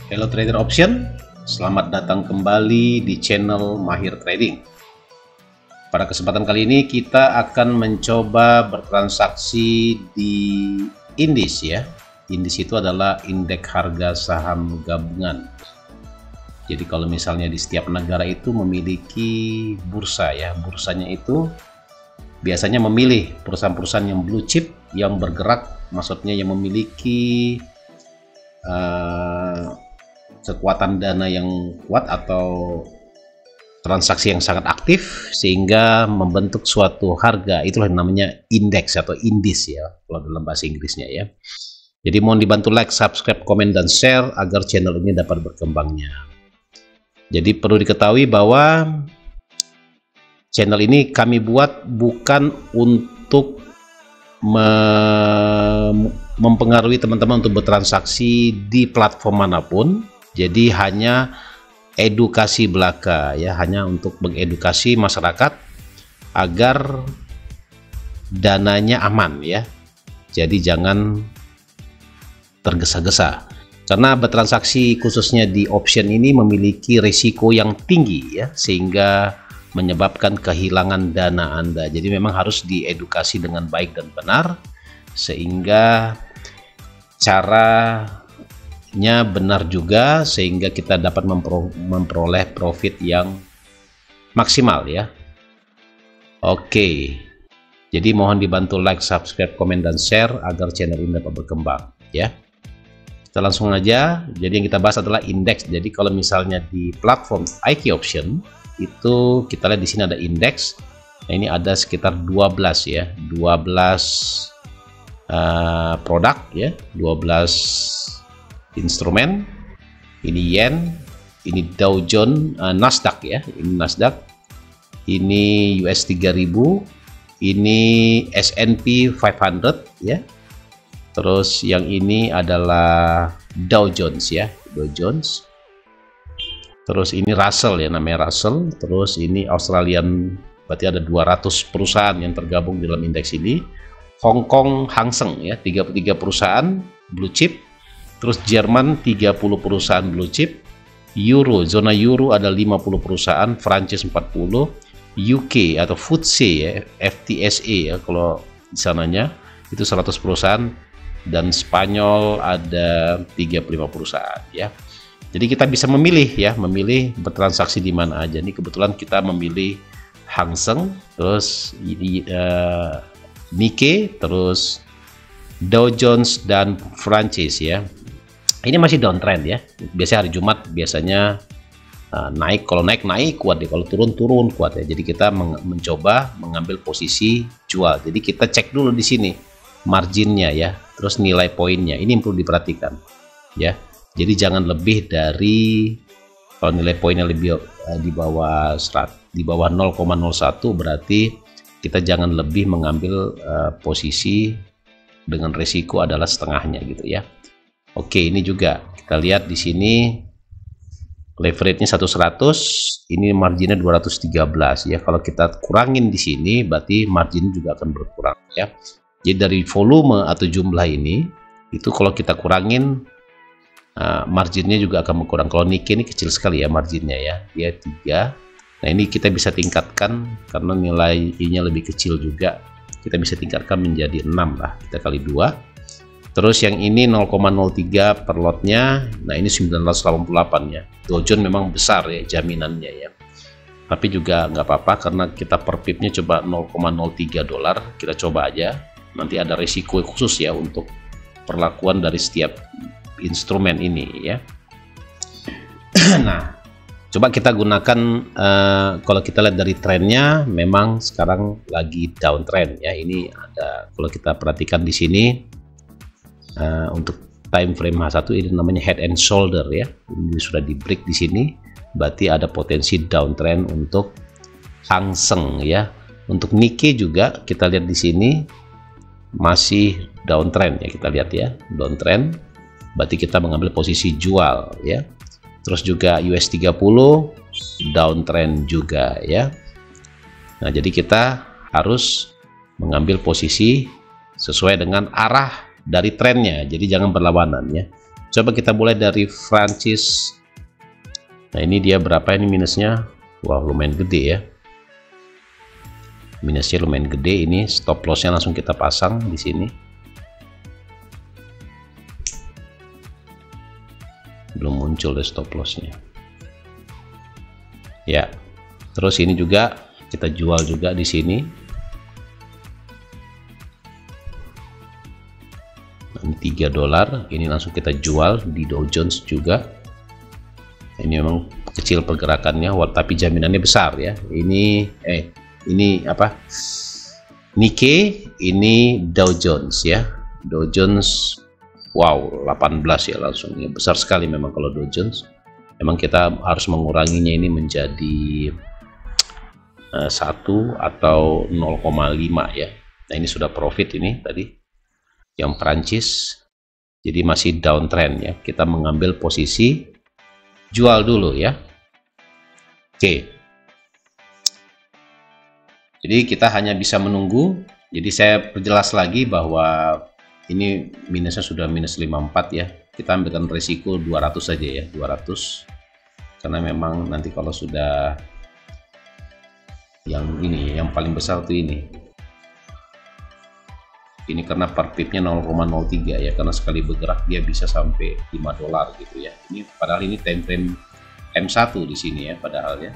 Hello trader option, selamat datang kembali di channel Mahir Trading. Pada kesempatan kali ini kita akan mencoba bertransaksi di indis ya. Indis itu adalah indeks harga saham gabungan. Jadi kalau misalnya di setiap negara itu memiliki bursa ya, bursanya itu biasanya memilih perusahaan-perusahaan yang blue chip yang bergerak, maksudnya yang memiliki kekuatan dana yang kuat atau transaksi yang sangat aktif sehingga membentuk suatu harga. Itulah yang namanya indeks atau indis ya kalau dalam bahasa Inggrisnya ya. Jadi mohon dibantu like, subscribe, komen, dan share agar channel ini dapat berkembangnya. Jadi perlu diketahui bahwa channel ini kami buat bukan untuk mempengaruhi teman-teman untuk bertransaksi di platform manapun. Jadi hanya edukasi belaka ya, hanya untuk mengedukasi masyarakat agar dananya aman ya. Jadi jangan tergesa-gesa, karena bertransaksi khususnya di option ini memiliki risiko yang tinggi ya, sehingga menyebabkan kehilangan dana Anda. Jadi memang harus diedukasi dengan baik dan benar sehingga caranya benar juga, sehingga kita dapat memperoleh profit yang maksimal ya. Oke, jadi mohon dibantu like, subscribe, komen, dan share agar channel ini dapat berkembang ya. Kita langsung aja. Jadi yang kita bahas adalah indeks. Jadi kalau misalnya di platform IQ Option itu kita lihat di sini ada indeks. Nah, ini ada sekitar 12 ya, 12 produk ya, 12 instrumen. Ini yen, ini Dow Jones, Nasdaq ya, ini Nasdaq, ini US 3000, ini S&P 500 ya. Terus yang ini adalah Dow Jones ya, Dow Jones. Terus ini Russell ya, namanya Russell. Terus ini Australian, berarti ada 200 perusahaan yang tergabung dalam indeks ini. Hong Kong Hang Seng ya, 33 perusahaan blue chip. Terus Jerman 30 perusahaan blue chip. Euro, zona Euro ada 50 perusahaan, Prancis 40, UK atau FTSE ya, FTSE ya kalau di sananya itu 100 perusahaan, dan Spanyol ada 35 perusahaan ya. Jadi kita bisa memilih ya, memilih bertransaksi di mana aja. Ini kebetulan kita memilih Hang Seng, terus Nikkei, terus Dow Jones dan Prancis ya. Ini masih downtrend ya. Biasanya hari Jumat biasanya naik, kalau naik kuat ya, kalau turun kuat ya. Jadi kita mencoba mengambil posisi jual. Jadi kita cek dulu di sini marginnya ya, terus nilai poinnya. Ini yang perlu diperhatikan ya. Jadi jangan lebih dari, kalau nilai poinnya lebih di bawah 0,01 berarti kita jangan lebih mengambil posisi dengan risiko adalah setengahnya gitu ya. Oke, ini juga kita lihat di sini leverage-nya 100, ini marginnya 213 ya. Kalau kita kurangin di sini berarti margin juga akan berkurang ya. Jadi dari volume atau jumlah ini itu kalau kita kurangin marginnya juga akan berkurang. Kalau Nikkei ini kecil sekali ya marginnya ya, dia 3. Nah ini kita bisa tingkatkan karena nilai I-nya lebih kecil juga, kita bisa tingkatkan menjadi 6 lah, kita kali 2. Terus yang ini 0,03 per lotnya, nah ini 988 ya. Dow Jones memang besar ya jaminannya ya, tapi juga nggak apa-apa karena kita per pipnya coba 0,03 dolar, kita coba aja. Nanti ada risiko khusus ya untuk perlakuan dari setiap instrumen ini ya. Nah, coba kita gunakan kalau kita lihat dari trennya, memang sekarang lagi downtrend ya. Ini ada, kalau kita perhatikan di sini untuk time frame H1 ini namanya head and shoulder ya. Ini sudah di break di sini, berarti ada potensi downtrend untuk Hang Seng ya. Untuk Nikkei juga kita lihat di sini masih downtrend ya, kita lihat ya, downtrend. Berarti kita mengambil posisi jual ya. Terus juga US 30 downtrend juga ya. Nah, jadi kita harus mengambil posisi sesuai dengan arah dari trennya, jadi jangan berlawanan ya. Coba kita mulai dari Prancis. Nah, ini dia berapa ini minusnya? Wah, lumayan gede ya. Minusnya lumayan gede. Ini stop lossnya langsung kita pasang di sini. Belum muncul deh stop lossnya. Ya. Terus ini juga kita jual juga di sini. Ini $3. Ini langsung kita jual di Dow Jones juga. Ini memang kecil pergerakannya, tapi jaminannya besar ya. Ini apa? Nikkei, ini Dow Jones ya. Dow Jones, wow, 18 ya langsung. Ya, besar sekali memang kalau Dow Jones. Memang kita harus menguranginya ini menjadi 1 atau 0,5 ya. Nah, ini sudah profit ini tadi yang Prancis, jadi masih downtrend ya. Kita mengambil posisi jual dulu ya. Oke, jadi kita hanya bisa menunggu. Jadi saya perjelas lagi bahwa ini minusnya sudah minus 54 ya. Kita ambilkan risiko 200 saja ya, 200, karena memang nanti kalau sudah yang ini, yang paling besar tuh ini karena per pipnya 0,03 ya, karena sekali bergerak dia bisa sampai $5 gitu ya. Ini padahal ini time frame M1 di sini ya, padahal ya.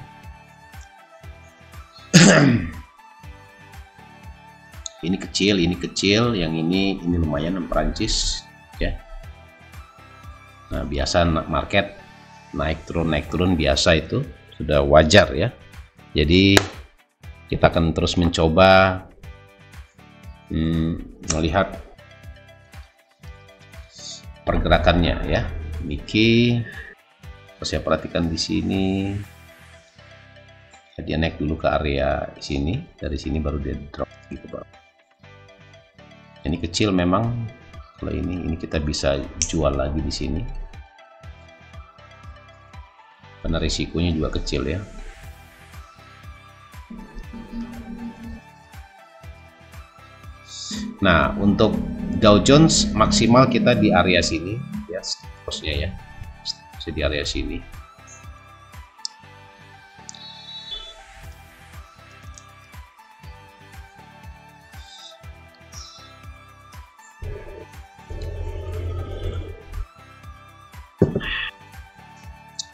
Ini kecil, yang ini lumayan Prancis ya. Nah, biasa market naik turun biasa, itu sudah wajar ya. Jadi kita akan terus mencoba melihat pergerakannya ya. Nikkei, saya perhatikan di sini dia naik dulu ke area sini, dari sini baru dia drop gitu Pak. Ini kecil memang. Kalau ini kita bisa jual lagi di sini karena risikonya juga kecil ya. Nah, untuk Dow Jones maksimal kita di area sini ya, stopnya ya, di area sini.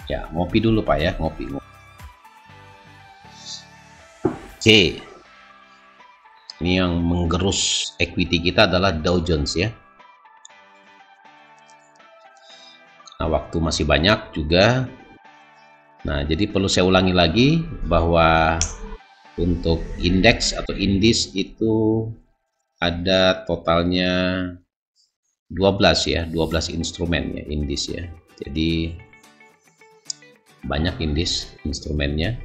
Ya, ngopi dulu Pak ya, ngopi. Oke. Ini yang menggerus equity kita adalah Dow Jones ya. Nah, waktu masih banyak juga. Nah, jadi perlu saya ulangi lagi bahwa untuk indeks atau indis itu ada totalnya 12 ya, 12 instrumen ya, indis ya. Jadi banyak indis instrumennya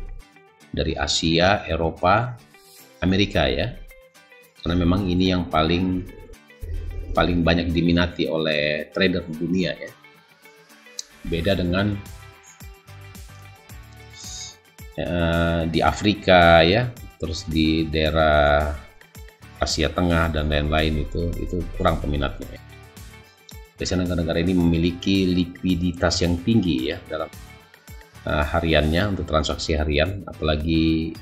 dari Asia, Eropa, Amerika ya. Karena memang ini yang paling banyak diminati oleh trader dunia ya. Beda dengan di Afrika ya, terus di daerah Asia Tengah dan lain-lain itu kurang peminatnya ya. Biasanya negara-negara ini memiliki likuiditas yang tinggi ya dalam hariannya, untuk transaksi harian. Apalagi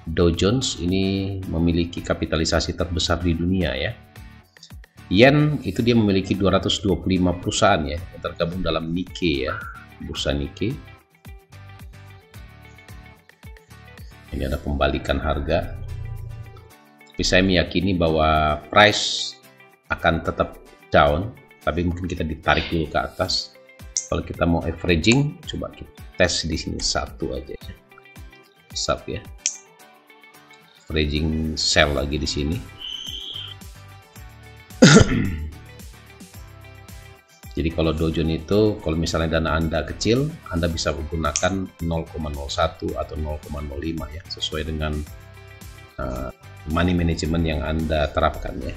Dow Jones ini memiliki kapitalisasi terbesar di dunia ya. Yen itu dia memiliki 225 perusahaan ya yang tergabung dalam Nikkei ya, bursa Nikkei. Ini ada pembalikan harga. Tapi saya meyakini bahwa price akan tetap down, tapi mungkin kita ditarik dulu ke atas. Kalau kita mau averaging, coba kita tes di sini satu aja ya. Sub ya. Averaging sell lagi di sini. Jadi kalau Dow Jones itu, kalau misalnya dana Anda kecil, Anda bisa menggunakan 0,01 atau 0,05 ya, sesuai dengan money management yang Anda terapkan ya.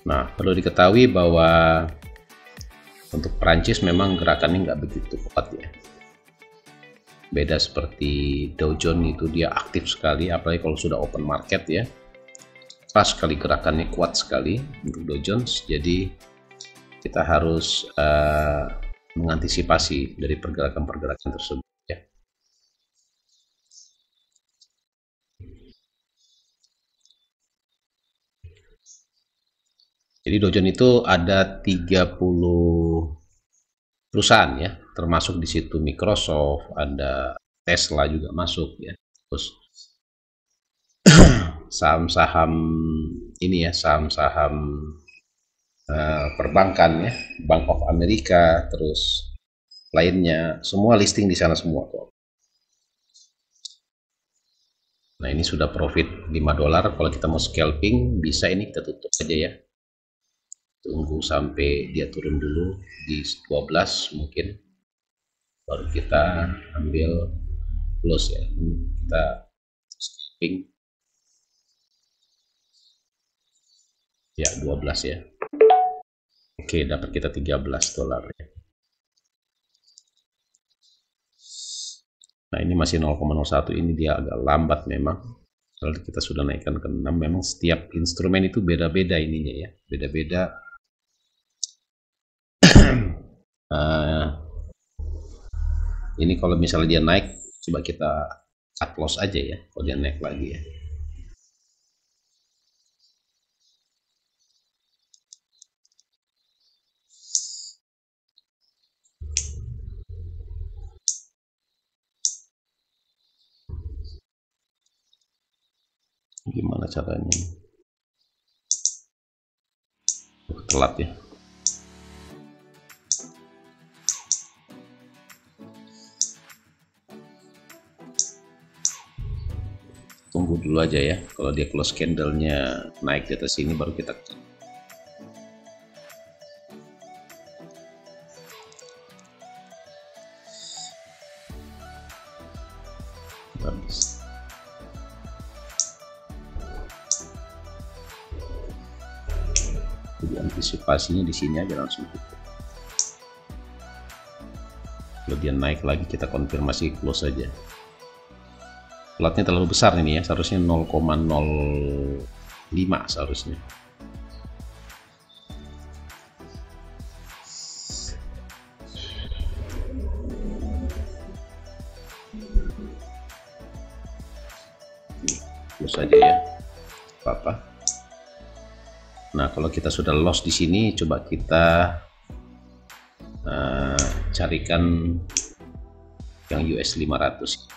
Nah, perlu diketahui bahwa Untuk Prancis memang gerakannya nggak begitu kuat ya. Beda seperti Dow Jones, itu dia aktif sekali, apalagi kalau sudah open market ya. Pas sekali gerakannya, kuat sekali untuk Dow Jones. Jadi kita harus mengantisipasi dari pergerakan-pergerakan tersebut ya. Jadi Dow Jones itu ada 30 perusahaan ya, termasuk di situ Microsoft, ada Tesla juga masuk ya. Terus saham-saham ini ya, saham-saham perbankan ya, Bank of America, terus lainnya, semua listing di sana semua kok. Nah ini sudah profit $5. Kalau kita mau scalping bisa ini kita tutup aja ya, tunggu sampai dia turun dulu di 12 mungkin, baru kita ambil close ya. Kita scalping ya 12 ya. Oke, dapat kita $13 ya. Nah ini masih 0,01, ini dia agak lambat memang. Kalau kita sudah naikkan ke 6, memang setiap instrumen itu beda-beda ininya ya, beda-beda. Ini kalau misalnya dia naik, coba kita cut loss aja ya kalau dia naik lagi ya. Gimana caranya? Telat ya. Tunggu dulu aja ya, kalau dia close candlenya naik di atas sini baru kita habis. Jadi antisipasinya di sini aja langsung tutup. Kalau dia naik lagi kita konfirmasi close aja. Platnya terlalu besar ini ya, seharusnya 0,05 seharusnya. Close aja ya, apa-apa. Nah kalau kita sudah loss di sini, coba kita carikan yang US 500.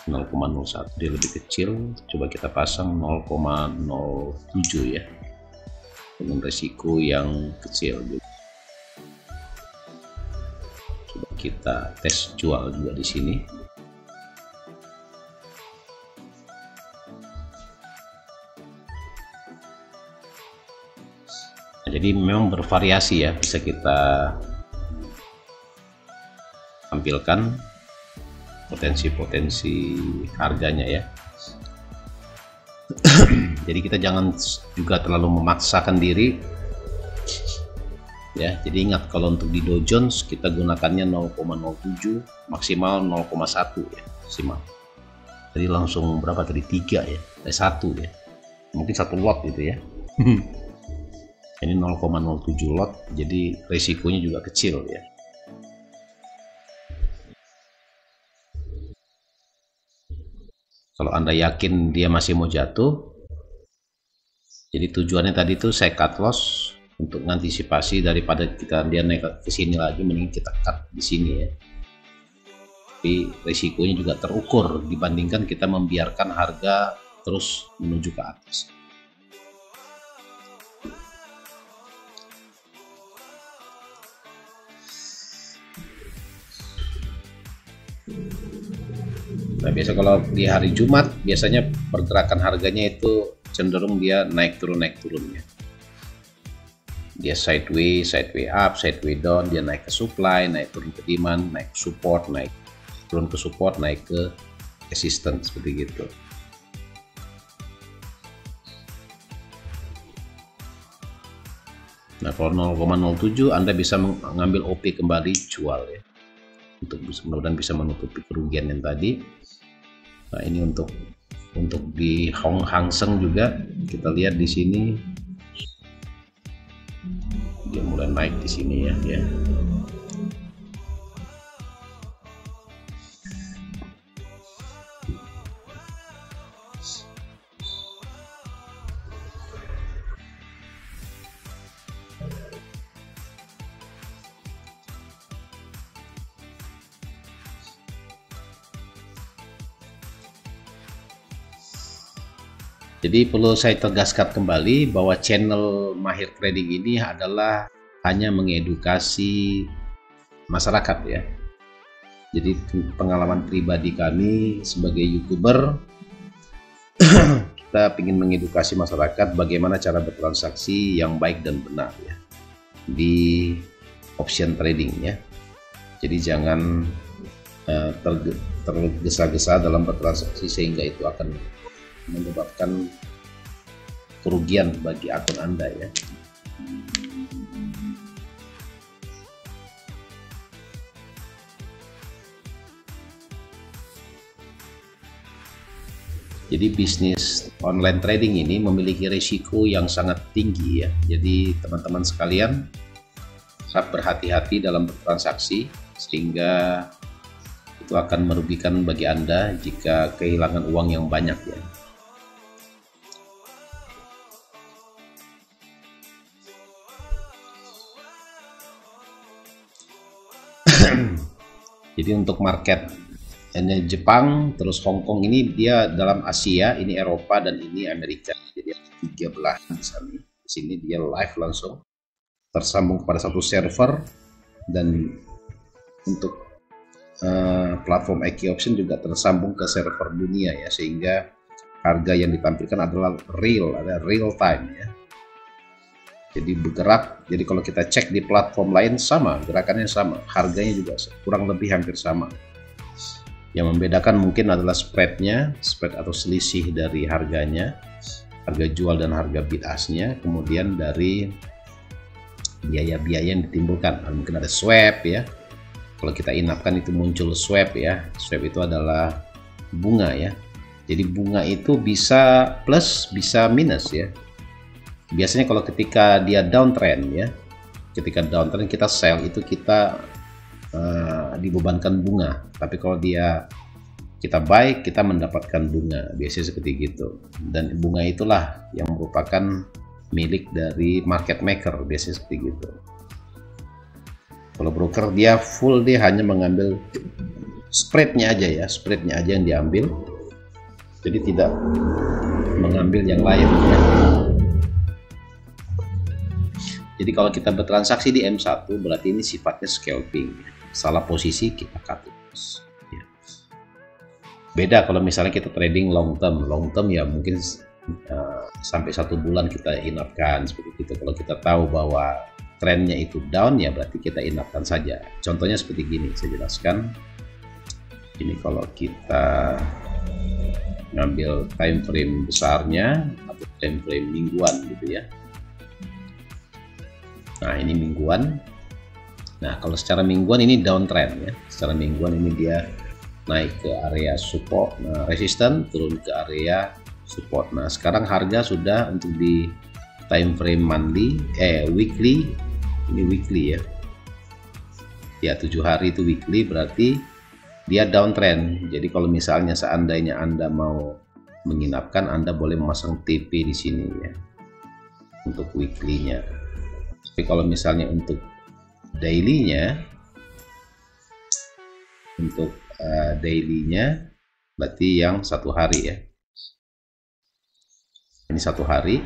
0,01, dia lebih kecil, coba kita pasang 0,07 ya, dengan resiko yang kecil juga. Coba kita tes jual juga di sini. Nah, jadi memang bervariasi ya, bisa kita tampilkan potensi-potensi harganya ya. Jadi kita jangan juga terlalu memaksakan diri ya. Jadi ingat, kalau untuk di Dow Jones kita gunakannya 0,07, maksimal 0,1 ya maksimal. Jadi langsung berapa tadi, 3 ya, 1 ya, mungkin 1 lot gitu ya. Ini 0,07 lot, jadi resikonya juga kecil ya. Kalau Anda yakin dia masih mau jatuh, jadi tujuannya tadi tuh saya cut loss untuk mengantisipasi daripada dia naik ke sini lagi, mending kita cut di sini ya. Tapi risikonya juga terukur dibandingkan kita membiarkan harga terus menuju ke atas. Nah biasa kalau di hari Jumat biasanya pergerakan harganya itu cenderung dia naik turun ya. Dia sideways up, sideways down, dia naik ke supply, naik turun ke demand, naik ke support, naik turun ke support, naik ke resistance, seperti gitu. Nah, kalau 0,07 Anda bisa mengambil OP kembali jual ya. Untuk mudah-mudahan bisa menutupi kerugian yang tadi. Nah, ini untuk di Hang Seng juga kita lihat di sini dia mulai naik di sini ya. Jadi perlu saya tegaskan kembali bahwa channel Mahir Trading ini adalah hanya mengedukasi masyarakat ya. Jadi pengalaman pribadi kami sebagai YouTuber, kita ingin mengedukasi masyarakat bagaimana cara bertransaksi yang baik dan benar ya di option trading ya. Jadi jangan tergesa-gesa dalam bertransaksi sehingga itu akan menyebabkan kerugian bagi akun Anda ya. Jadi bisnis online trading ini memiliki risiko yang sangat tinggi ya. Jadi teman-teman sekalian harap berhati-hati dalam bertransaksi sehingga itu akan merugikan bagi Anda jika kehilangan uang yang banyak ya. Jadi untuk market ini Jepang, terus Hong Kong ini dia dalam Asia, ini Eropa dan ini Amerika. Jadi ada 3 belahan di sana. Di sini dia live langsung tersambung kepada satu server, dan untuk platform EQ Option juga tersambung ke server dunia ya, sehingga harga yang ditampilkan adalah real time ya. Jadi bergerak. Jadi kalau kita cek di platform lain sama, gerakannya sama, harganya juga kurang lebih hampir sama. Yang membedakan mungkin adalah spread atau selisih dari harganya, harga jual dan harga bid ask-nya, kemudian dari biaya-biaya yang ditimbulkan. Mungkin ada swap ya. Kalau kita inapkan itu muncul swap ya. Swap itu adalah bunga ya. Jadi bunga itu bisa plus, bisa minus ya. Biasanya kalau ketika dia downtrend ya, ketika downtrend kita sell itu kita dibebankan bunga, tapi kalau kita buy kita mendapatkan bunga, biasanya seperti gitu. Dan bunga itulah yang merupakan milik dari market maker, biasanya seperti gitu. Kalau broker dia hanya mengambil spreadnya aja ya, spreadnya aja yang diambil, jadi tidak mengambil yang lain ya. Jadi kalau kita bertransaksi di M1 berarti ini sifatnya scalping, salah posisi kita cut loss ya. Beda kalau misalnya kita trading long term ya mungkin sampai 1 bulan kita inapkan seperti itu. Kalau kita tahu bahwa trennya itu down ya berarti kita inapkan saja. Contohnya seperti gini, saya jelaskan. Ini kalau kita ngambil time frame besarnya atau time frame mingguan gitu ya. Nah ini mingguan. Nah kalau secara mingguan ini downtrend ya. Secara mingguan ini dia naik ke area support, nah resisten, turun ke area support. Nah sekarang harga sudah untuk di time frame weekly, ini weekly ya. Ya 7 hari itu weekly, berarti dia downtrend. Jadi kalau misalnya seandainya Anda mau menginapkan, Anda boleh memasang TP di sini ya untuk weekly-nya. Tapi kalau misalnya untuk daily-nya, berarti yang 1 hari ya. Ini 1 hari,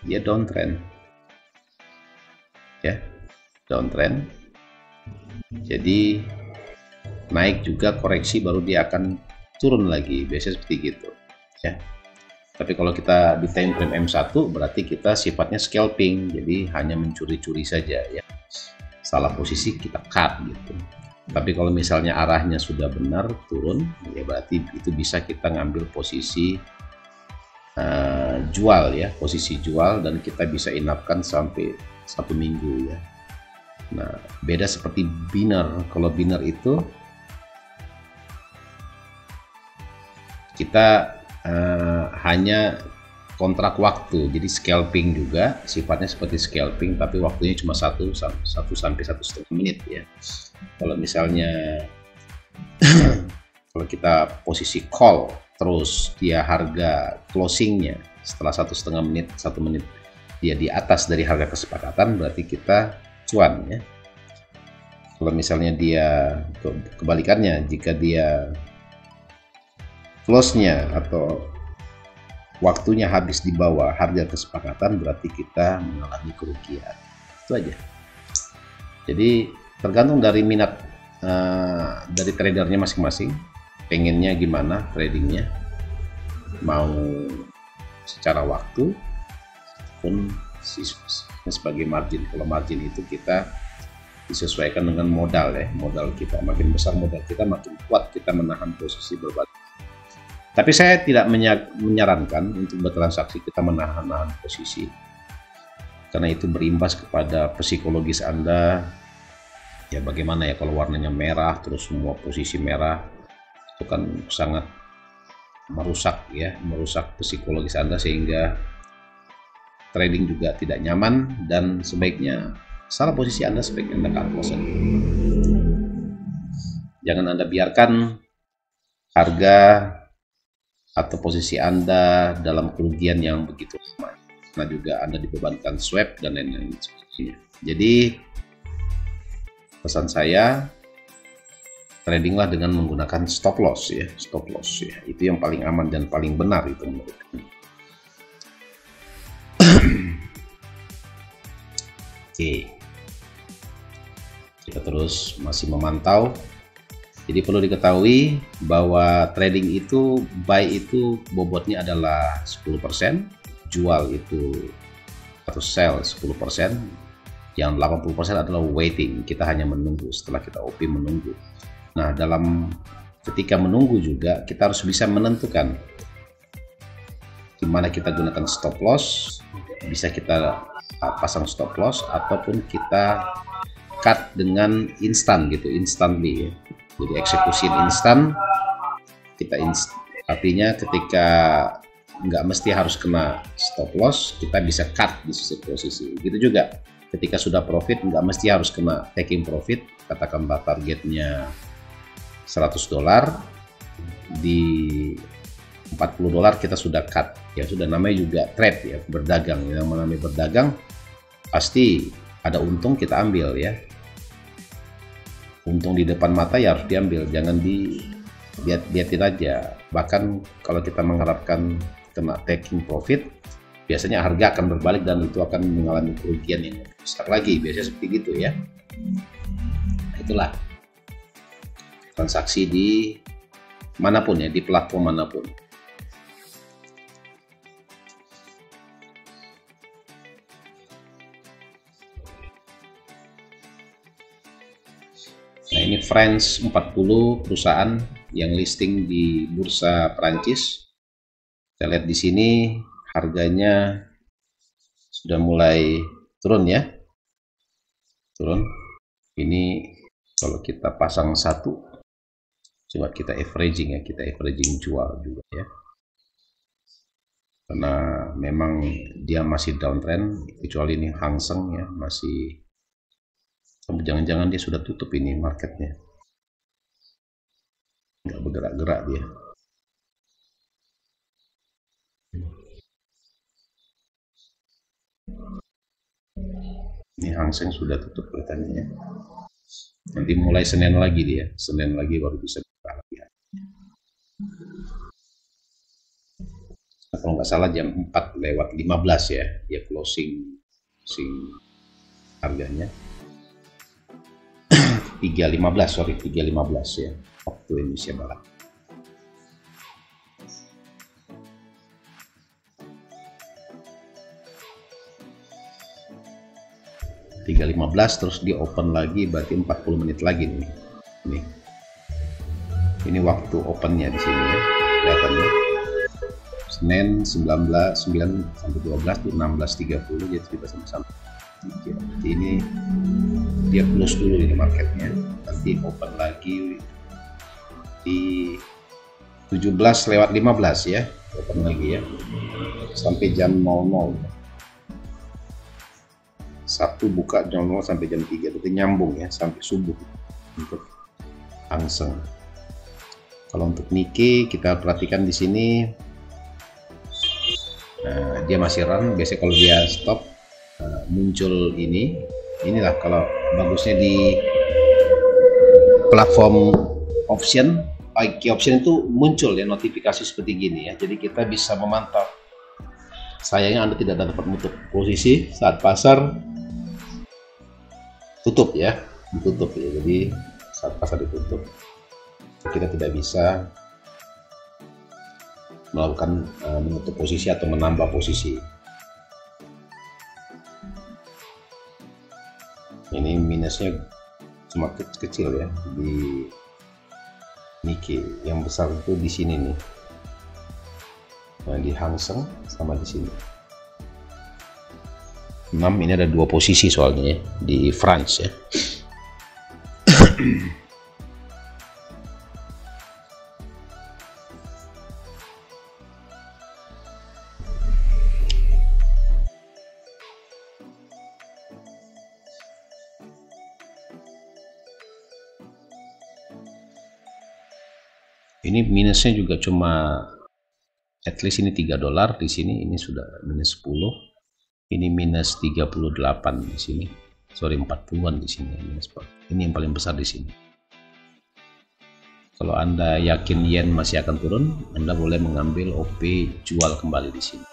dia downtrend, ya, downtrend. Jadi naik juga koreksi, baru dia akan turun lagi, biasanya seperti gitu, ya. Tapi kalau kita di time frame M1 berarti kita sifatnya scalping, jadi hanya mencuri-curi saja ya. Salah posisi kita cut gitu. Tapi kalau misalnya arahnya sudah benar turun, ya berarti itu bisa kita ngambil posisi jual ya, posisi jual, dan kita bisa inapkan sampai 1 minggu ya. Nah, beda seperti binner. Kalau binner itu kita hanya kontrak waktu, jadi scalping juga, sifatnya seperti scalping tapi waktunya cuma 1 sampai 1,5 menit ya. Kalau misalnya kalau kita posisi call terus dia harga closingnya setelah 1,5 menit, 1 menit dia di atas dari harga kesepakatan, berarti kita cuan ya. Kalau misalnya dia kebalikannya, jika dia close-nya atau waktunya habis di bawah harga kesepakatan, berarti kita mengalami kerugian. Itu aja. Jadi tergantung dari minat dari tradernya masing-masing, pengennya gimana tradingnya, mau secara waktu pun sebagai margin. Kalau margin itu kita disesuaikan dengan modal ya, modal kita makin besar, modal kita makin kuat kita menahan posisi berbagai. Tapi saya tidak menyarankan untuk bertransaksi kita menahan posisi, karena itu berimbas kepada psikologis Anda. Ya bagaimana ya kalau warnanya merah terus semua posisi merah, itu kan sangat merusak ya, merusak psikologis Anda, sehingga trading juga tidak nyaman, dan sebaiknya salah posisi Anda sebaiknya Anda cut loss. Jangan Anda biarkan harga atau posisi Anda dalam kerugian yang begitu lama, karena juga Anda dibebankan swap dan lain-lain sebagainya. Jadi pesan saya, tradinglah dengan menggunakan stop loss ya, stop loss ya, itu yang paling aman dan paling benar itu menurut saya. Oke, kita terus masih memantau. Jadi perlu diketahui bahwa trading itu buy itu bobotnya adalah 10%, jual itu atau sell 10%, yang 80% adalah waiting. Kita hanya menunggu, setelah kita OP menunggu. Nah, ketika menunggu juga kita harus bisa menentukan gimana kita gunakan stop loss. Bisa kita pasang stop loss ataupun kita cut dengan instan gitu, instantly ya. Jadi eksekusi instan, artinya ketika nggak mesti harus kena stop loss, kita bisa cut di sisi posisi. Gitu juga ketika sudah profit, nggak mesti harus kena taking profit. Katakanlah targetnya $100, di $40 kita sudah cut, ya sudah, namanya juga trade ya, berdagang. Yang namanya berdagang pasti ada untung, kita ambil ya. Untung di depan mata ya harus diambil, jangan dilihat-lihatin aja. Bahkan kalau kita mengharapkan kena taking profit, biasanya harga akan berbalik dan itu akan mengalami kerugian yang besar lagi, biasanya seperti gitu ya. Itulah transaksi di manapun ya, di platform manapun. Nah, ini French 40 perusahaan yang listing di bursa Prancis. Kita lihat di sini harganya sudah mulai turun ya. Turun. Ini kalau kita pasang satu, coba kita averaging ya, kita averaging jual juga ya. Karena memang dia masih downtrend, kecuali ini Hang Seng ya, masih, jangan-jangan dia sudah tutup ini marketnya, nggak bergerak-gerak dia. Ini Hang Seng sudah tutup kelihatannya ya. Nanti mulai Senin lagi dia, Senin lagi baru bisa buka lagi. Nah, kalau nggak salah jam 4:15 ya, dia closing harganya. 3.15 ya, waktu Indonesia Barat. Terus di open lagi, berarti 40 menit lagi nih. Ini waktu opennya di sini ya, kelihatannya Senin 19 sampai 12 tuh 16.30, jadi kita sama-sama. Jadi ini dia close dulu ini marketnya, nanti open lagi di 17:15 ya, open lagi ya sampai jam 00. Sabtu buka jam 00 sampai jam 3, berarti nyambung ya sampai subuh untuk Hang Seng. Kalau untuk Nikkei kita perhatikan di sini, nah, dia masih run. Biasanya kalau dia stop muncul inilah kalau bagusnya di platform option, key option itu muncul ya notifikasi seperti gini ya, jadi kita bisa memantau. Sayangnya Anda tidak dapat menutup posisi saat pasar tutup ya, ditutup ya, jadi saat pasar ditutup kita tidak bisa melakukan menutup posisi atau menambah posisi. Ini minusnya cuma kecil ya di Nikkei, yang besar itu di sini nih. Nah, di Hang Seng sama di sini. 6 ini ada 2 posisi soalnya ya di France ya. Ini minusnya juga cuma at least ini $3 di sini, ini sudah minus 10. Ini minus 38 di sini. Sorry, 40-an di sini minus 4. Ini yang paling besar di sini. Kalau Anda yakin yen masih akan turun, Anda boleh mengambil OP jual kembali di sini.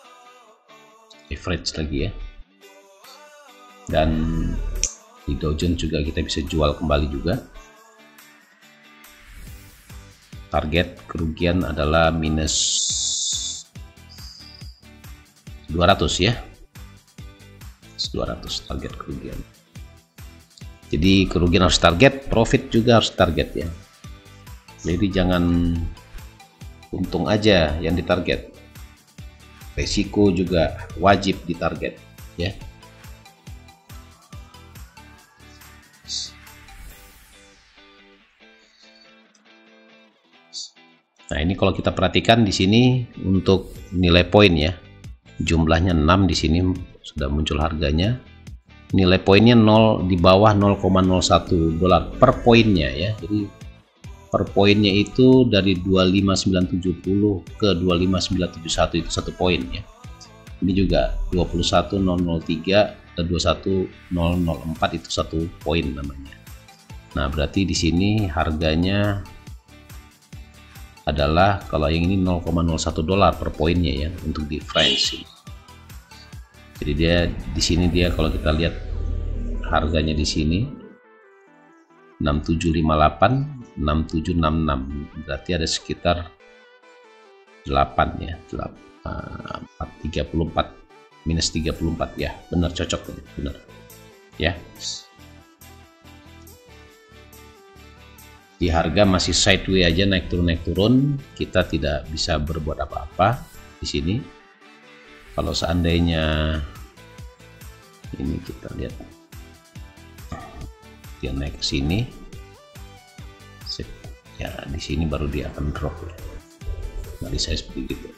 Average lagi ya. Dan di Dow Jones juga kita bisa jual kembali juga. Target kerugian adalah minus 200 ya, 200 target kerugian. Jadi kerugian harus target, profit juga harus target ya. Jadi jangan untung aja yang ditarget, resiko juga wajib ditarget ya. Nah, ini kalau kita perhatikan di sini untuk nilai poin ya, jumlahnya 6 di sini sudah muncul harganya. Nilai poinnya 0 di bawah $0,01 per poinnya ya. Jadi per poinnya itu dari 25970 ke 25971 itu 1 poin ya. Ini juga 21003 ke 21004 itu 1 poin namanya. Nah, berarti di sini harganya adalah kalau yang ini $0,01 per poinnya ya untuk di France. Jadi dia di sini dia kalau kita lihat harganya di sini 6758, 6766, berarti ada sekitar 8 ya, 34 minus 34 ya, benar cocok benar ya. Di harga masih sideways aja, naik turun, kita tidak bisa berbuat apa-apa di sini. Kalau seandainya ini kita lihat dia naik ke sini ya, di sini baru dia akan drop ya. Nah, saya seperti itu.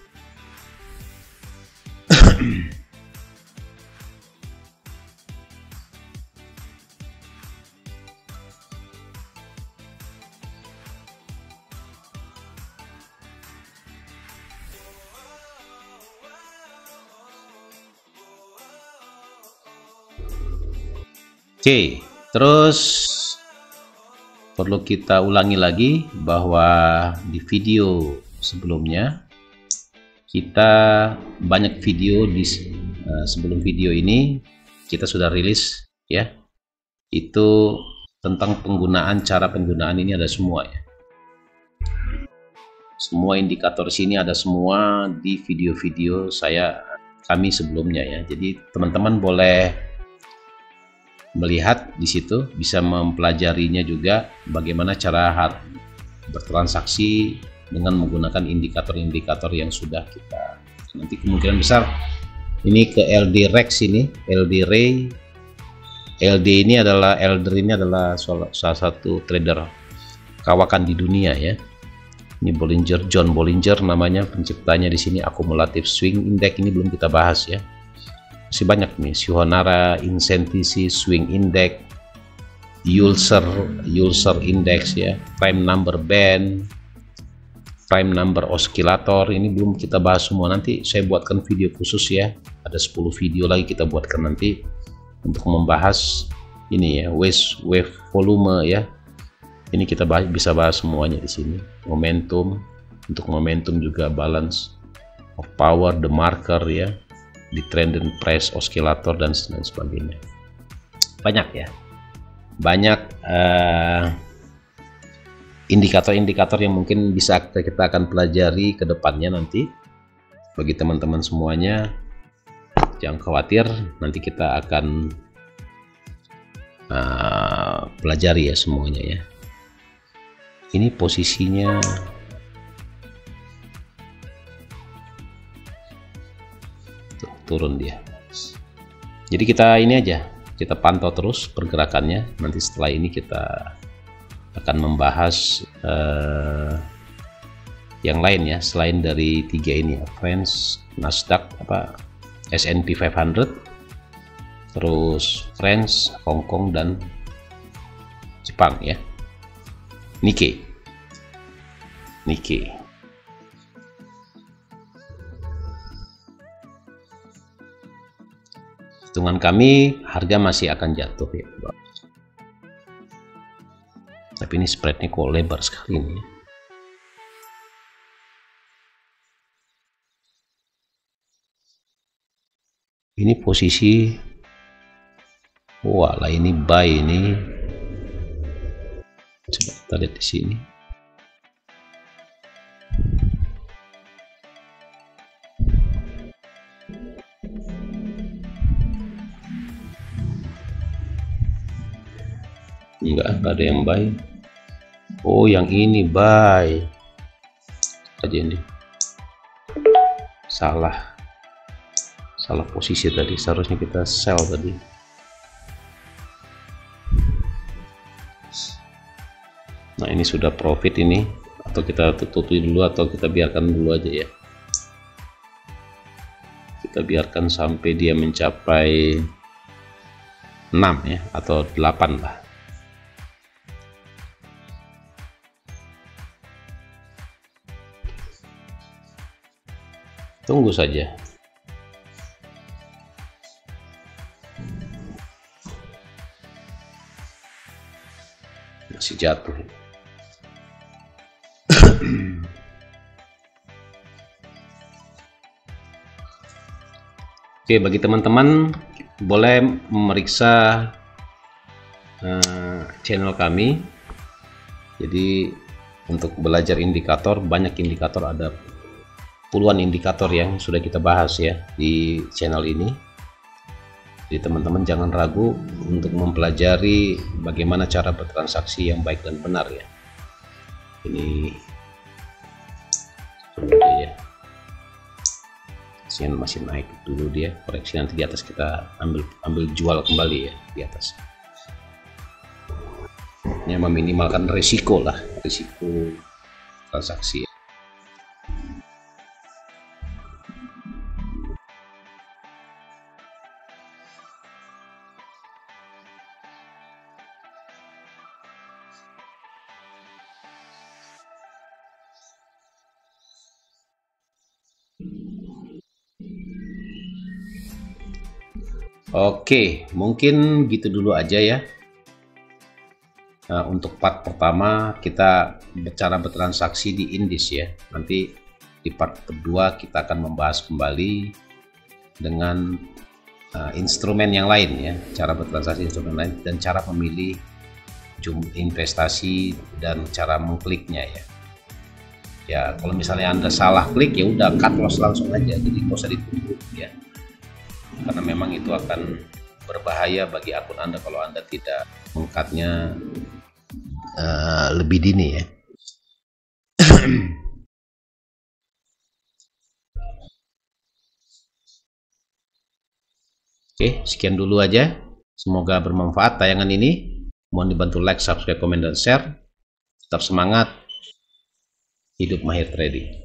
Oke, terus perlu kita ulangi lagi bahwa di video sebelumnya kita banyak video di sebelum video ini kita sudah rilis ya, itu tentang cara penggunaan ini ada semua ya. Semua indikator sini ada semua di video-video kami sebelumnya ya. Jadi teman-teman boleh melihat di situ, bisa mempelajarinya juga bagaimana cara bertransaksi dengan menggunakan indikator-indikator yang sudah kita Nanti kemungkinan besar ini ke LD Rex, ini LD Ray. LD ini adalah Elder, ini adalah salah satu trader kawakan di dunia ya. Ini Bollinger, John Bollinger namanya penciptanya di sini. Akumulatif Swing Index ini belum kita bahas ya. Masih banyak nih, Shihonara Incentici Swing Index, Ulcer Index ya, Prime Number Band, Prime Number Oscillator, ini belum kita bahas semua. Nanti saya buatkan video khusus ya. Ada 10 video lagi kita buatkan nanti untuk membahas ini ya, wave volume ya. Ini kita bisa bahas semuanya di sini. Momentum, untuk momentum juga balance of power, the marker ya, di trend and price oscillator dan sebagainya. Banyak ya, banyak indikator-indikator yang mungkin bisa kita akan pelajari ke depannya nanti. Bagi teman-teman semuanya, jangan khawatir, nanti kita akan pelajari ya semuanya ya. Ini posisinya tuh, turun dia. Jadi kita ini aja, kita pantau terus pergerakannya. Nanti setelah ini kita akan membahas yang lain ya, selain dari 3 ini ya, France, Nasdaq, S&P 500, terus France, Hong Kong, dan Jepang ya. Nikkei. Hitungan kami harga masih akan jatuh ya. Tapi ini spreadnya kok lebar sekali ini. Ini posisi, walah ini buy ini. Coba kita lihat di sini. Enggak ada yang buy. Oh, yang ini buy aja ini. Salah posisi tadi, seharusnya kita sell tadi. Nah, ini sudah profit ini, atau kita tutupi dulu atau kita biarkan dulu aja ya. Kita biarkan sampai dia mencapai 6 ya, atau 8 lah. Tunggu saja. Masih jatuh. Oke, bagi teman-teman boleh memeriksa channel kami. Jadi untuk belajar indikator, banyak indikator, ada puluhan indikator yang sudah kita bahas ya di channel ini. Jadi teman-teman jangan ragu untuk mempelajari bagaimana cara bertransaksi yang baik dan benar ya. Ini ya, masih naik dulu dia, koreksi, nanti di atas kita ambil jual kembali ya di atas. Ini meminimalkan risiko lah, risiko transaksi. Oke, mungkin gitu dulu aja ya. Nah, untuk part pertama kita bicara bertransaksi di indis ya. Nanti di part kedua kita akan membahas kembali dengan instrumen yang lain ya, cara bertransaksi instrumen lain dan cara memilih investasi dan cara mengkliknya ya. Ya, kalau misalnya Anda salah klik ya udah cut loss langsung aja, jadi nggak usah ditunggu ya. Karena memang itu akan berbahaya bagi akun Anda kalau Anda tidak mengcutnya lebih dini ya. Oke, sekian dulu aja. Semoga bermanfaat tayangan ini. Mohon dibantu like, subscribe, komen, dan share. Tetap semangat. Hidup mahir trading.